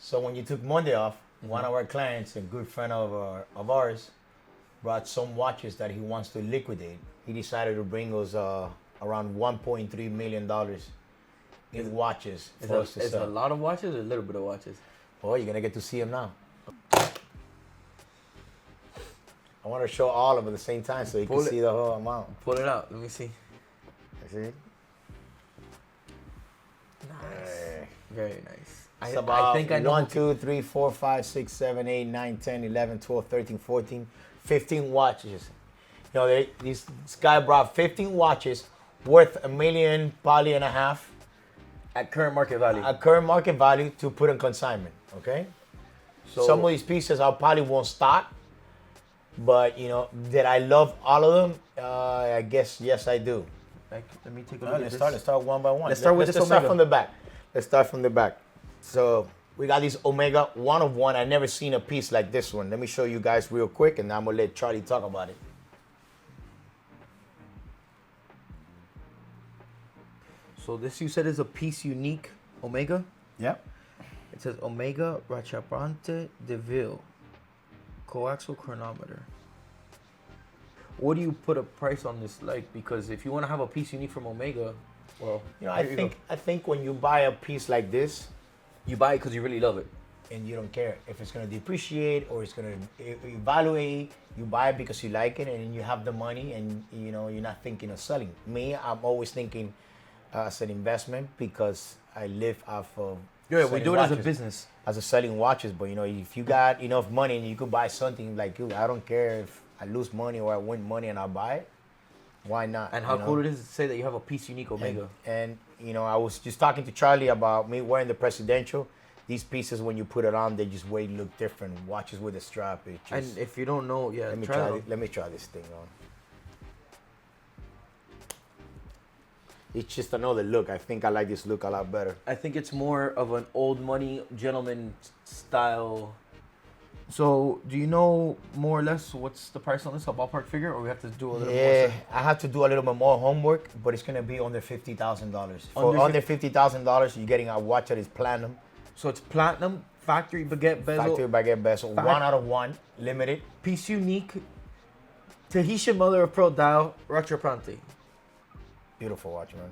So when you took Monday off, one of our clients, a good friend of ours, brought some watches that he wants to liquidate. He decided to bring us around $1.3 million in watches for us to Is it a sell. lot of watches or a little bit of watches? Oh, you're gonna get to see them now. I want to show all of them at the same time so you can see the whole amount. Pull it out. Let me see. See? Nice. Very nice. It's about I think I know 1, 2, 3, 4, 5, 6, 7, 8, 9, 10, 11, 12, 13, 14, 15 watches. You know, this guy brought 15 watches worth $1 million, probably and a half. At current market value. At current market value to put in consignment, okay? So some of these pieces I probably won't stock, but you know, did I love all of them? I guess yes, I do. let me take a look at Let's this. start one by one. Let's start with this Let's start Omega. from the back. Let's start from the back. So we got these Omega, one of one. I never seen a piece like this one. Let me show you guys real quick, and I'm gonna let Charlie talk about it. So this you said is a piece unique Omega. Yep. It says Omega Racciabrante DeVille coaxial chronometer. What do you put a price on this like? Because if you want to have a piece unique from Omega, well, You know, here you I think when you buy a piece like this, you buy it because you really love it. and you don't care if it's gonna depreciate or it's gonna evaluate, you buy it because you like it, and you have the money, and you know you're not thinking of selling. Me, I'm always thinking as an investment because I live off of Yeah, we selling do it as a watches. business. As a selling watches, but you know, if you got enough money and you could buy something like you, I don't care if I lose money or I win money and I buy it. Why not? And how you know? cool it is to say that you have a piece unique Omega. And you know, I was just talking to Charlie about me wearing the presidential. These pieces, when you put it on, they just way look different. Watches with a strap. It just, And if you don't know, yeah, let me try try. it. Let me try this thing on. It's just another look. I think I like this look a lot better. I think it's more of an old money gentleman style. So, do you know more or less what's the price on this? A ballpark figure, or we have to do a little Yeah, more? I have to do a little bit more homework, but it's gonna be under $50,000. For Under under $50,000, you're getting a watch that is platinum, So it's platinum, factory baguette bezel, factory baguette bezel, one out of one, limited. piece unique, Tahitian mother of pearl dial, Racciabrante. Beautiful watch, man.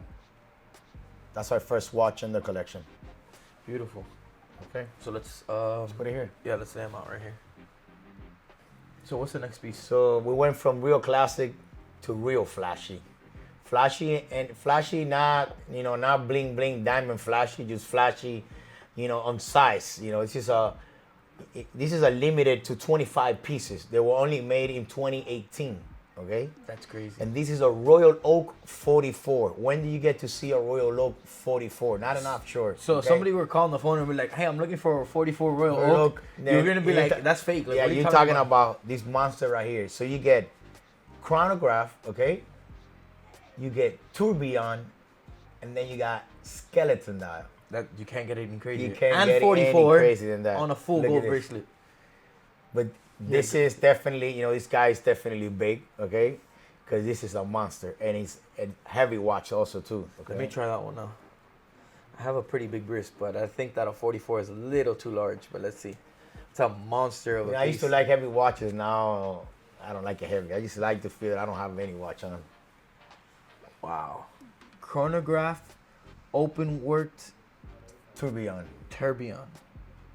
That's our first watch in the collection. Beautiful. Okay, So let's put it here. yeah, let's lay them out right here. So what's the next piece? So we went from real classic to real flashy. Flashy, not, you know, not bling bling diamond flashy, just flashy, you know, on size. You know, this is a limited to 25 pieces. They were only made in 2018. Okay. That's crazy. And this is a Royal Oak 44. When do you get to see a Royal Oak 44? Not an offshore. So okay? somebody were calling the phone and be like, "Hey, I'm looking for a 44 Royal Royal Oak." Oak, You're gonna be you're like, "That's fake." Like, yeah, what are you you're talking about this monster right here. So you get chronograph, okay? You get tourbillon, and then you got skeleton dial. That you can't get any crazier. You can't and get 44 any crazier than that. on a full Look at gold this. bracelet. But this is definitely, you know, this guy is definitely big, okay? Because this is a monster, and it's a heavy watch also too. Okay. Let me try that one now. I have a pretty big wrist, but I think that a 44 is a little too large. But let's see. It's a monster of a I piece. used to like heavy watches. Now I don't like it heavy. I just like to feel that I don't have any watch on. Wow. Chronograph, open worked Tourbillon. tourbillon.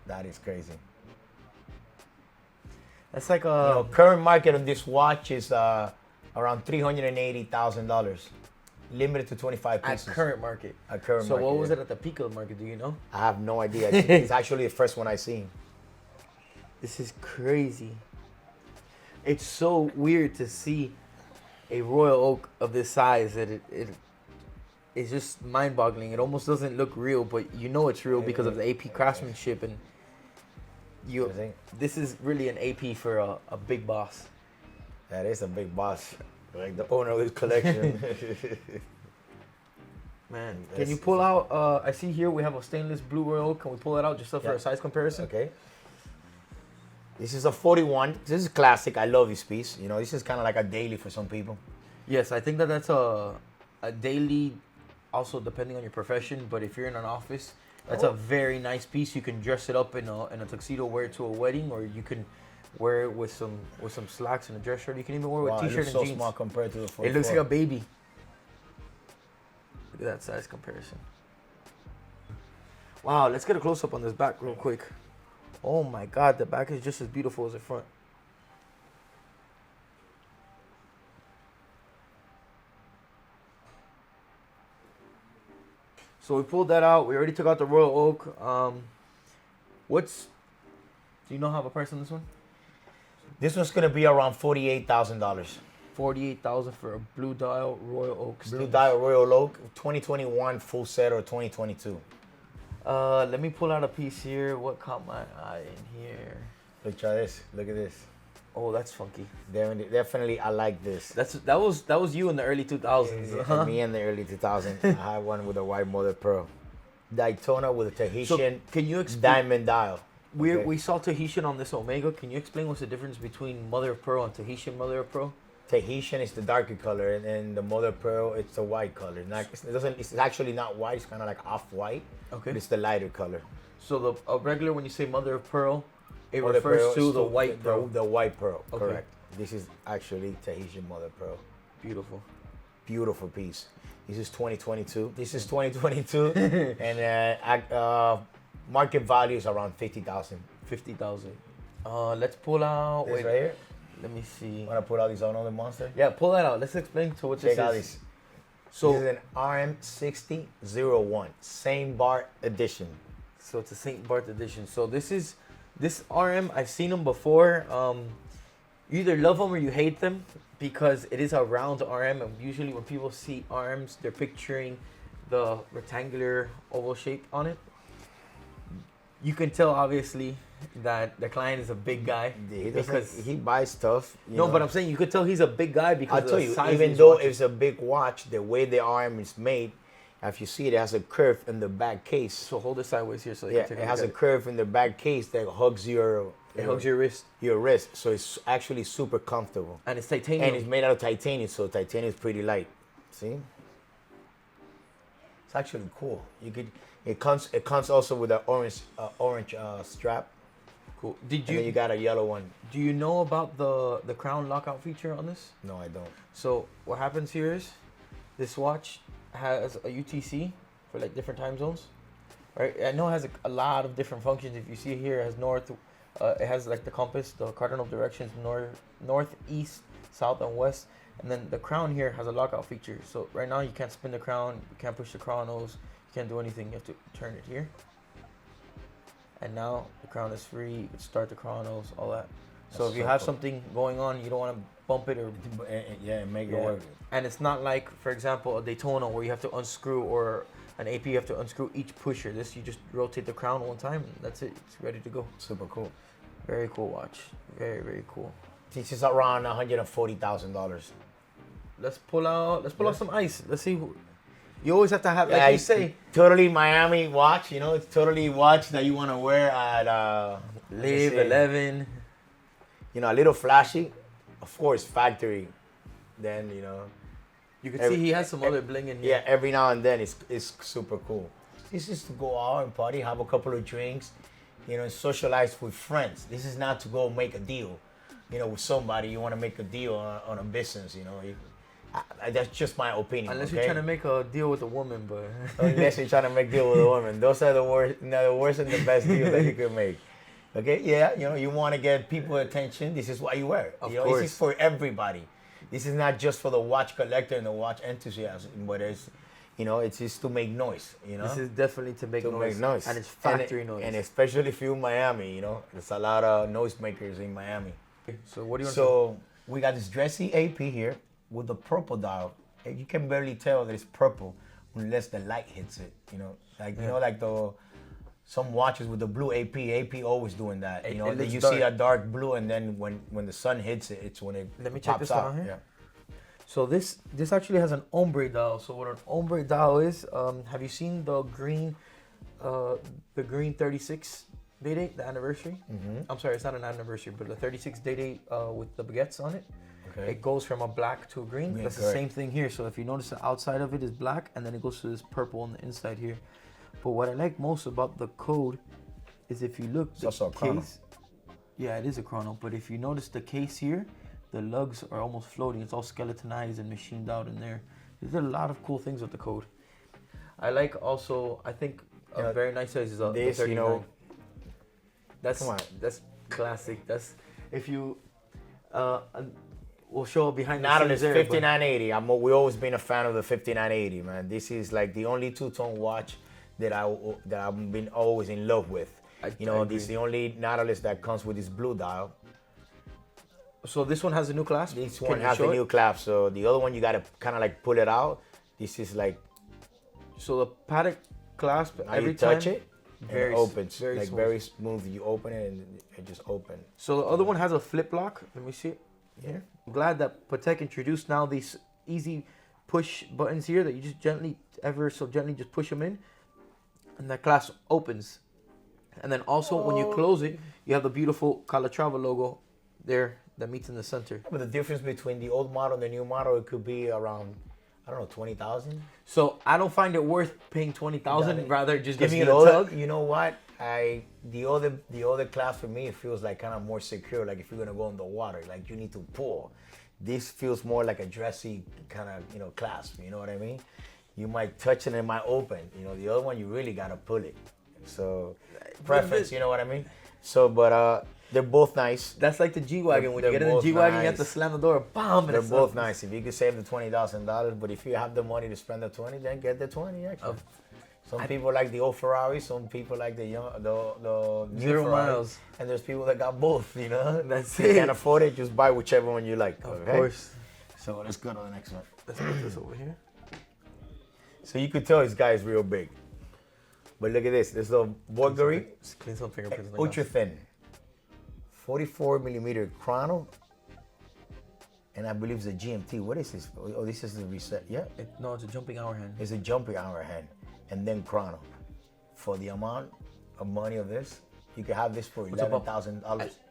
That is crazy. That's like You know, a. current market on this watch is around $380,000, limited to 25 At pieces. current market. At current So market, what was yeah. it at the peak of the market? Do you know? I have no idea. It's actually the first one I seen. This is crazy. It's so weird to see a Royal Oak of this size that it's just mind-boggling. It almost doesn't look real, but you know it's real because of the AP craftsmanship, and You think? this is really an AP for a big boss. That is a big boss, like the owner of this collection. Man, can That's- you pull out? I see here we have a stainless blue Royal Oak. Can we pull it out just for Yeah. a size comparison? Okay. This is a 41. This is classic. I love this piece. You know, this is kind of like a daily for some people. Yes, I think that's a daily, also depending on your profession. But if you're in an office That's a very nice piece. You can dress it up in a tuxedo, wear it to a wedding, or you can wear it with some slacks and a dress shirt. You can even wear it with Wow, t-shirt it looks and so jeans. small compared to the 44. It looks like a baby. Look at that size comparison. Wow, let's get a close up on this back real quick. Oh my God, the back is just as beautiful as the front. So we pulled that out. We already took out the Royal Oak. Do you know how a price on this one? This one's gonna be around $48,000. $48,000 for a blue dial Royal Oak. Blue dial Royal Oak, 2021 full set or 2022. Let me pull out a piece here. What caught my eye in here? Look, try this. Look at this. Oh, that's funky. Definitely, I like this. That was you in the early 2000s. Yeah, me in the early 2000s. I had one with a white mother pearl. Daytona with a Tahitian can you diamond dial. We saw Tahitian on this Omega. Can you explain what's the difference between mother of pearl and Tahitian mother of pearl? Tahitian is the darker color, and the mother of pearl it's the white color. It's actually not white. It's kind of like off white. Okay. But it's the lighter color. So a regular, when you say mother of pearl, it Mother refers pearl to is the white pearl. The white pearl. Okay. Correct. This is actually Tahitian mother of pearl. Beautiful. Beautiful piece. This is 2022. This is 2022, and market value is around 50,000. 50,000. Let's pull out. This right here. Let me see. Want to pull out these Arnold and Monster? Yeah, pull that out. Let's explain to what this is. Check out this. So this is an RM6001, Saint Barth edition. So it's a Saint Barth edition. So this RM. I've seen them before. You either love them or you hate them because it is a round RM, and usually when people see RMs, they're picturing the rectangular oval shape on it. You can tell obviously that the client is a big guy because he buys stuff. No, but I'm saying you could tell he's a big guy because I'll tell you, size even though it's a big watch, the way the arm is made, if you see it has a curve in the back case. So hold it sideways here so yeah, it has a curve in the back case that hugs your wrist. Your wrist, so it's actually super comfortable. And it's titanium. And it's made out of titanium, so titanium is pretty light. See? It's actually cool. It comes also with an orange strap. Cool. And then you got a yellow one. Do you know about the crown lockout feature on this? No, I don't. So what happens here is this watch has a UTC for like different time zones, right? I know it has a lot of different functions. If you see here, it has north. It has like the compass, the cardinal directions, north, east, south, and west. And then the crown here has a lockout feature. So right now you can't spin the crown, you can't push the chronos, you can't do anything. You have to turn it here. And now the crown is free. You can start the chronos, all that. So if you have something going on, you don't want to bump it or make it work. And it's not like, for example, a Daytona where you have to unscrew, or an AP you have to unscrew each pusher. This, you just rotate the crown one time and that's it. It's ready to go. Super cool. Very cool watch. Very, very cool. This is around $140,000. Let's pull out some ice. Let's see. You always have to have, like you say, totally Miami watch. You know, it's totally watch that you want to wear at Live 11. You know, a little flashy, of course, factory. Then you can see he has some other bling in here. Yeah, every now and then it's super cool. This is to go out and party, have a couple of drinks, socialize with friends. This is not to go make a deal, with somebody. You want to make a deal on a business, that's just my opinion. Unless you're trying to make a deal with a woman, but unless you're trying to make a deal with a woman, those are the worst and the best deals that you can make. Okay, yeah, you want to get people attention. This is what you wear. Of course. This is for everybody. This is not just for the watch collector and the watch enthusiast, but it's just to make noise. This is definitely to make noise, and it's factory noise. And especially if you're in Miami, there's a lot of noisemakers in Miami. So what do you want? So we got this dressy AP here with the purple dial. You can barely tell that it's purple unless the light hits it. Like some watches with the blue AP. AP always doing that. You see that dark blue, and then when the sun hits it, it's when it Let me check pops this out. down here. Yeah. So this actually has an ombre dial. So what an ombre dial is? Have you seen the green 36 Day-Date, the anniversary? Mm-hmm. I'm sorry, it's not an anniversary, but the 36 Day-Date with the baguettes on it. Okay. It goes from a black to a green. Yeah, that's correct. The same thing here. So if you notice, the outside of it is black, and then it goes to this purple on the inside here. But what I like most about the code is if you look, It's also a chrono. case. Yeah, it is a chrono. But if you notice the case here, the lugs are almost floating. It's all skeletonized and machined out in there. There's a lot of cool things with the code. I like also, I think a very nice size is a This, 39. That's come on. that's classic. That's if you we'll show behind the Nautilus scenes there. 5980. We've always been a fan of the 5980, man. This is like the only two-tone watch that I've been always in love with. This is the only Nautilus that comes with this blue dial. So this one has a new clasp? This one has a new clasp, so the other one you gotta kind of like pull it out. This is like, so the Patek clasp, every you touch time, it, and it opens. very very smooth. You open it and it just opens. So the other one has a flip lock. Let me see it. Yeah. I'm glad that Patek introduced now these easy push buttons here that you just gently just push them in, and that clasp opens. And then also when you close it, you have the beautiful Calatrava logo there that meets in the center. But the difference between the old model and the new model, it could be around, I don't know, 20,000. So I don't find it worth paying 20,000. Rather just give me a the tug. You know what? The other class for me, it feels like kind of more secure. Like if you're gonna go in the water, like you need to pull. This feels more like a dressy kind of clasp. You know what I mean? You might touch it and it might open. The other one you really gotta pull it. So preference, you know what I mean? So, but they're both nice. That's like the G-Wagon. When you They're get in the G-Wagon, you have nice. to slam the door. Bam! They're both nice. If you could save the $20,000, but if you have the money to spend the 20, then get the 20 extra. Some people like the old Ferrari. Some people like the new 0 Ferrari. miles. And there's people that got both. That's if you it. can't afford it, just buy whichever one you like. Of okay? course. So let's go to the next one. Let's put this over here. So you could tell this guy is real big. But look at this. This little Bulgari, Clean some fingerprints. ultra thin, 44 millimeter chrono, and I believe it's a GMT. What is this? Oh, this is the reset. Yeah, No, it's a jumping hour hand. it's a jumping hour hand, and then chrono. For the amount of money of this, you can have this for $11,000.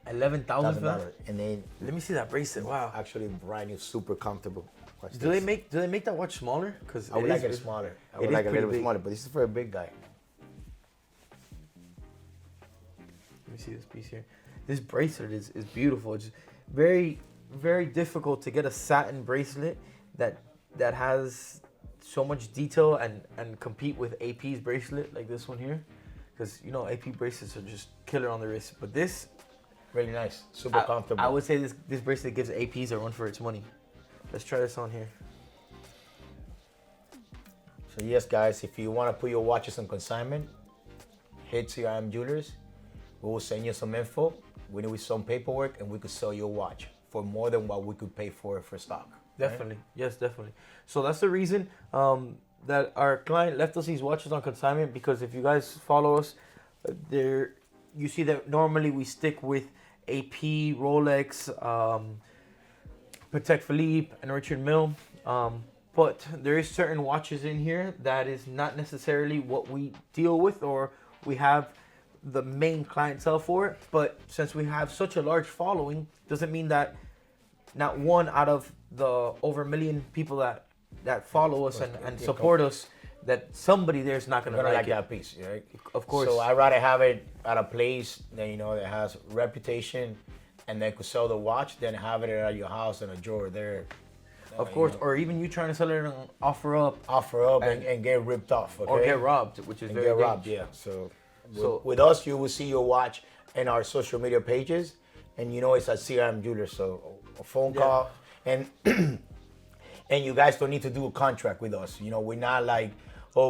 $11,000 for that? And then Let me see that bracelet. Wow. actually brand new, super comfortable. Watch Do they this. make that watch smaller? Because I would like it smaller. I would is like it a pretty little bit big. smaller, but this is for a big guy. Let me see this piece here. This bracelet is beautiful. It's very, very difficult to get a satin bracelet that has so much detail and compete with AP's bracelet like this one here. Because AP bracelets are just killer on the wrist. But this, Really nice, super comfortable. I would say this bracelet gives APs a run for its money. Let's try this on here. So yes, guys, if you want to put your watches on consignment, hit CRM Jewelers. We will send you some info. We need some paperwork, and we could sell your watch for more than what we could pay for stock. right? Definitely. Yes, definitely. So that's the reason that our client left us these watches on consignment, because if you guys follow us, you see that normally we stick with AP, Rolex, Patek Philippe, and Richard Mille. But there is certain watches in here that is not necessarily what we deal with or we have the main clientele for it. But since we have such a large following, doesn't mean that not one out of the over 1 million people that follow us and support us, that somebody there is not going to Gonna like like it. that piece, right? Of course. So I'd rather have it at a place that that has reputation, and they could sell the watch, than have it at your house in a drawer there. Of course, or even you trying to sell it and offer up and get ripped off, okay? or get robbed, which is and very get robbed, dangerous. yeah. So So- with us, you will see your watch in our social media pages, and it's at CRM Jewelers. So a phone call, and and you guys don't need to do a contract with us. We're not like,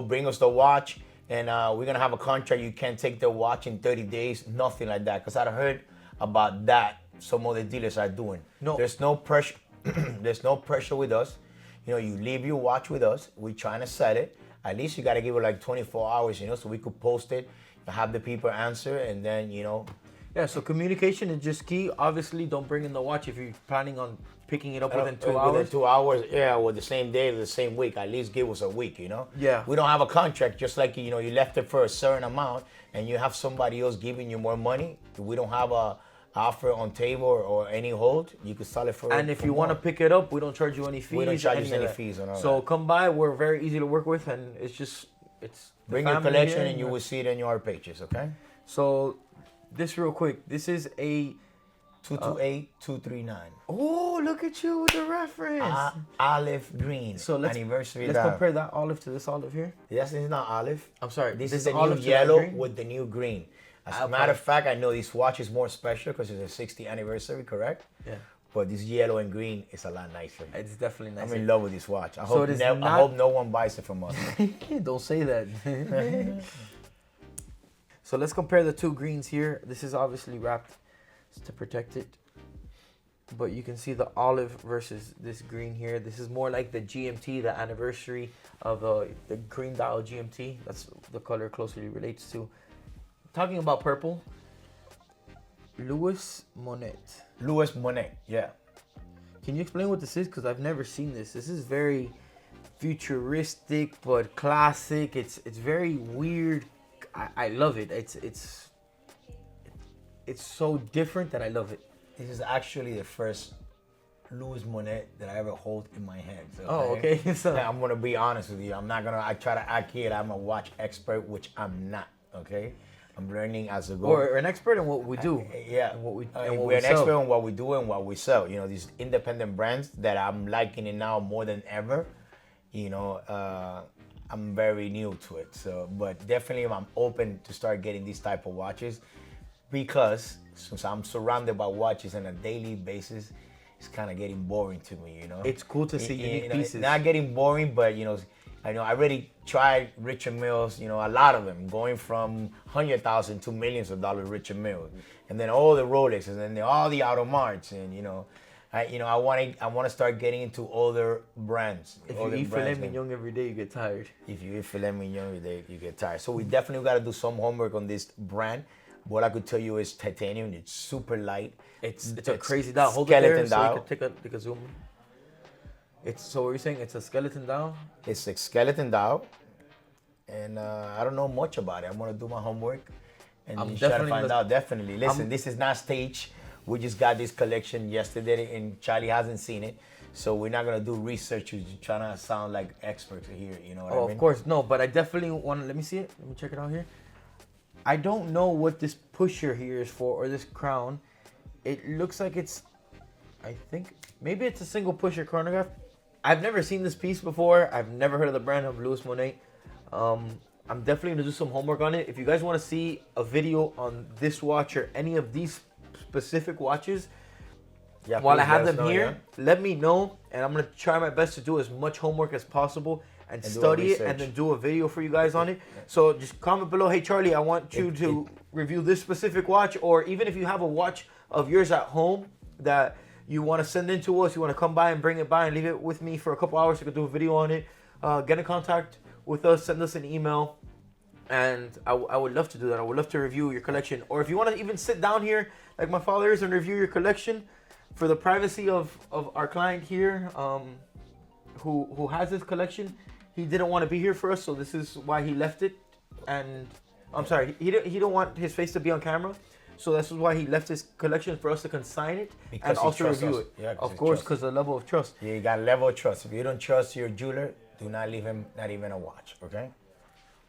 bring us the watch, and we're gonna have a contract. You can't take the watch in 30 days, nothing like that. Because I heard about that some other dealers are doing. No. There's no pressure. There's no pressure with us. You leave your watch with us. We're trying to sell it. At least you got to give it like 24 hours, so we could post it, have the people answer, and then, Yeah, so communication is just key. Obviously, don't bring in the watch if you're planning on picking it up within 2 hours. Within 2 hours, yeah, or the same day or the same week. At least give us a week, Yeah. We don't have a contract, just like, you left it for a certain amount and you have somebody else giving you more money. We don't have a offer on table or any hold. You can sell it for. And if for you want to more. pick it up, we don't charge you any fees. We don't charge you of any that. fees and all So that. come by. We're very easy to work with, and it's just it's the Bring your family collection here, and you will see it in your pages, okay? So, this real quick. This is a 228-239. Oh, look at you with the reference. Olive green. So let's anniversary. let's compare that olive to this olive here. Yes, it's not olive. I'm sorry. This this is the new olive to that yellow green? with the new green. As a Okay. matter of fact, I know this watch is more special because it's a 60th anniversary, correct? Yeah. But this yellow and green is a lot nicer. It's definitely nice. I'm in love with this watch. I So hope, it is I not- hope no one buys it from us. Don't say that. So let's compare the two greens here. This is obviously wrapped to protect it. But you can see the olive versus this green here. This is more like the GMT, the anniversary of the green dial GMT. That's the color closely relates to. Talking about purple, Louis Moinet. Louis Moinet, yeah. Can you explain what this is? Because I've never seen this. This is very futuristic but classic. It's very weird. I love it. It's so different that I love it. This is actually the first Louis Moinet that I ever hold in my hands. Oh, okay. So I'm gonna be honest with you. I try to act here. I'm a watch expert, which I'm not. Okay, I'm learning as I go. or an expert in what we do. Yeah, And what we we're an sell. expert on what we do and what we sell. You know, these independent brands that I'm liking it now more than ever. You know, I'm very new to it. So, but definitely I'm open to start getting these type of watches because since I'm surrounded by watches on a daily basis, it's kind of getting boring to me. You know, It's cool to see unique pieces. It's not getting boring, but you know, I already tried Richard Milles. You know, a lot of them going from $100,000 to millions of dollars. Richard Milles, and then all the Rolexes, and then all the Audemars, and you know. I want to start getting into other brands. If other you eat filet brands. mignon every day, you get tired. If you eat filet mignon, you get tired. So we definitely got to do some homework on this brand. What I could tell you is titanium. It's super light. It's a crazy dial. Hold it there skeleton so dial. you can take a zoom. So what you're saying? It's a skeleton dial. It's a skeleton dial, and I don't know much about it. I'm gonna do my homework and I'm try to definitely find gonna- out. Definitely. Listen, this is not staged. We just got this collection yesterday, and Charlie hasn't seen it, so we're not gonna do research. We're just trying to sound like experts here. You know what I mean? Of course, no, but I definitely want to. Let me see it. Let me check it out here. I don't know what this pusher here is for, or this crown. It looks like it's, I think, maybe it's a single pusher chronograph. I've never seen this piece before. I've never heard of the brand of Louis Moinet. I'm definitely gonna do some homework on it. If you guys want to see a video on this watch or any of these specific watches, Yeah, while I please have let us them know, here, let me know, and I'm gonna try my best to do as much homework as possible and do a study it, and research. then do a video for you guys on it. So just comment below, hey Charlie, I want you to review this specific watch, or even if you have a watch of yours at home that you want to send in to us, you want to come by and bring it by and leave it with me for a couple hours so we can do a video on it. Get in contact with us, send us an email, and I would love to do that. I would love to review your collection, or if you want to even sit down here like my father is and review your collection for the privacy of our client here, who has this collection. He didn't want to be here for us, so this is why he left it. And I'm sorry, he don't want his face to be on camera, so this is why he left his collection for us to consign it Because and he also trusts review us. it. Yeah, 'cause of he course, trusts because the level of trust. You got a level of trust. If you don't trust your jeweler, do not leave him not even a watch, okay?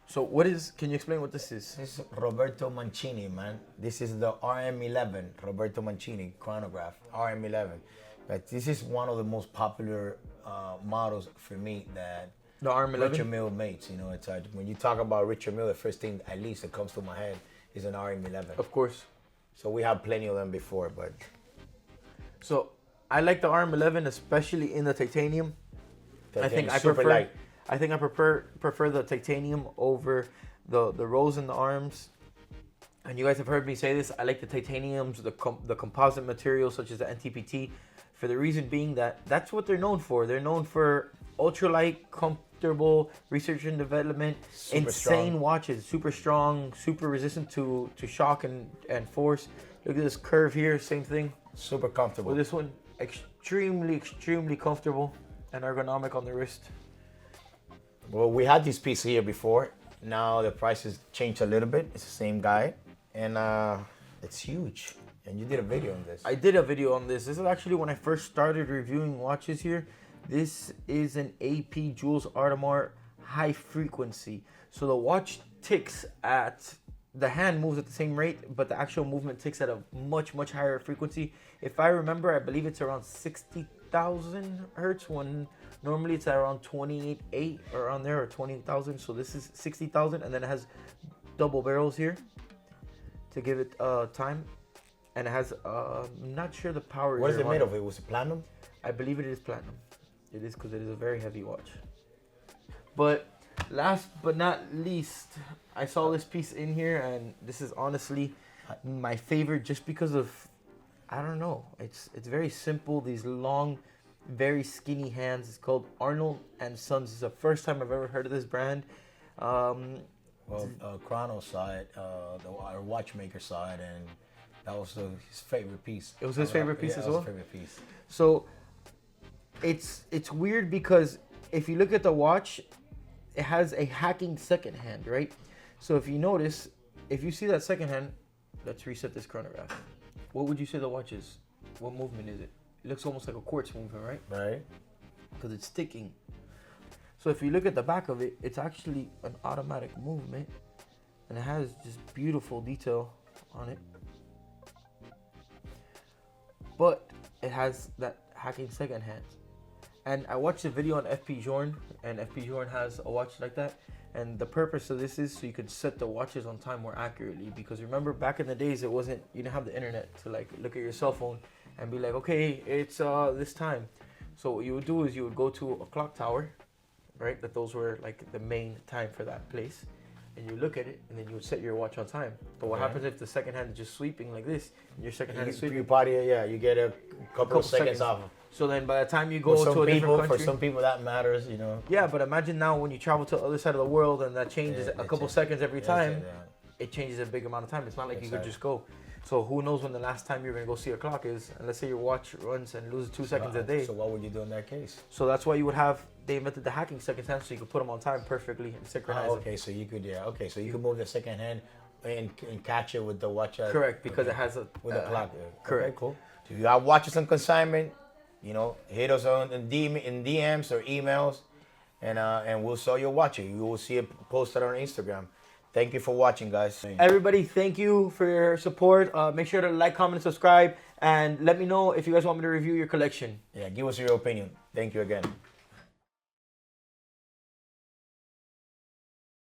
So what is? Can you explain what this is? This is Roberto Mancini, man. This is the RM11, Roberto Mancini chronograph, RM11. But this is one of the most popular models for me that The RM11. Richard Mille makes. You know, it's when you talk about Richard Mille, the first thing at least that comes to my head is an RM11. Of course. So we have plenty of them before, but So I like the RM11, especially in the titanium. I think I super prefer. light. I think I prefer the titanium over the rose in the arms. And you guys have heard me say this. I like the titaniums, the composite materials such as the NTPT, for the reason being that that's what they're known for. They're known for ultralight, comfortable research and development, Super insane strong. watches, super strong, super resistant to shock and force. Look at this curve here, same thing. Super comfortable. With this one, extremely comfortable and ergonomic on the wrist. Well, we had this piece here before. Now the prices changed a little bit. It's the same guy, and it's huge. And you did a video on this. I did a video on this. This is actually when I first started reviewing watches here. This is an AP Jules Audemars high frequency. So the watch ticks at, the hand moves at the same rate, but the actual movement ticks at a much, much higher frequency. If I remember, I believe it's around 60,000 hertz, when normally it's at around 28.8 or around there, or 20,000. So this is 60,000, and then it has double barrels here to give it time. And it has, I'm not sure the power. What is it made of? It was platinum? I believe it is platinum. It is, because it is a very heavy watch. But last but not least, I saw this piece in here, and this is honestly my favorite, just because of, I don't know, it's very simple. These long, very skinny hands. It's called Arnold and Sons. It's the first time I've ever heard of this brand. Well, Chrono side, our watchmaker side, and that was his favorite piece. It was his favorite piece as well? His favorite piece. So it's weird, because if you look at the watch, it has a hacking second hand, right? So if you notice, if you see that second hand, let's reset this chronograph. What would you say the watch is? What movement is it? It looks almost like a quartz movement, right? Right. Because it's ticking. So if you look at the back of it, it's actually an automatic movement, and it has just beautiful detail on it. But it has that hacking second hand. And I watched a video on FP Journe, and FP Journe has a watch like that. And the purpose of this is so you could set the watches on time more accurately. Because remember, back in the days, you didn't have the internet to like look at your cell phone and be like, okay, it's this time. So what you would do is you would go to a clock tower, right? That those were like the main time for that place. And you look at it, and then you would set your watch on time. But what happens if the second hand is just sweeping like this, and your second hand is sweeping? You get a couple of seconds off. So then by the time you go to a different country... For some people that matters, you know. Yeah, but imagine now when you travel to the other side of the world, and that changes a couple seconds every time, it changes a big amount of time. It's not like you could just go. So who knows when the last time you're going to go see a clock is, and let's say your watch runs and loses 2 seconds a day. So what would you do in that case? So that's why you would have, they invented the hacking second hand, so you could put them on time perfectly and synchronize them. Okay, so you could, so you could move the second hand and catch it with the watch. Correct, because it has a... With the clock. Correct. Okay, cool. So if you have watches on consignment, you know, hit us on in DMs or emails, and we'll sell your watch. You will see it posted on Instagram. Thank you for watching, guys. Everybody, thank you for your support. Make sure to like, comment, and subscribe. And let me know if you guys want me to review your collection. Yeah, give us your opinion. Thank you again.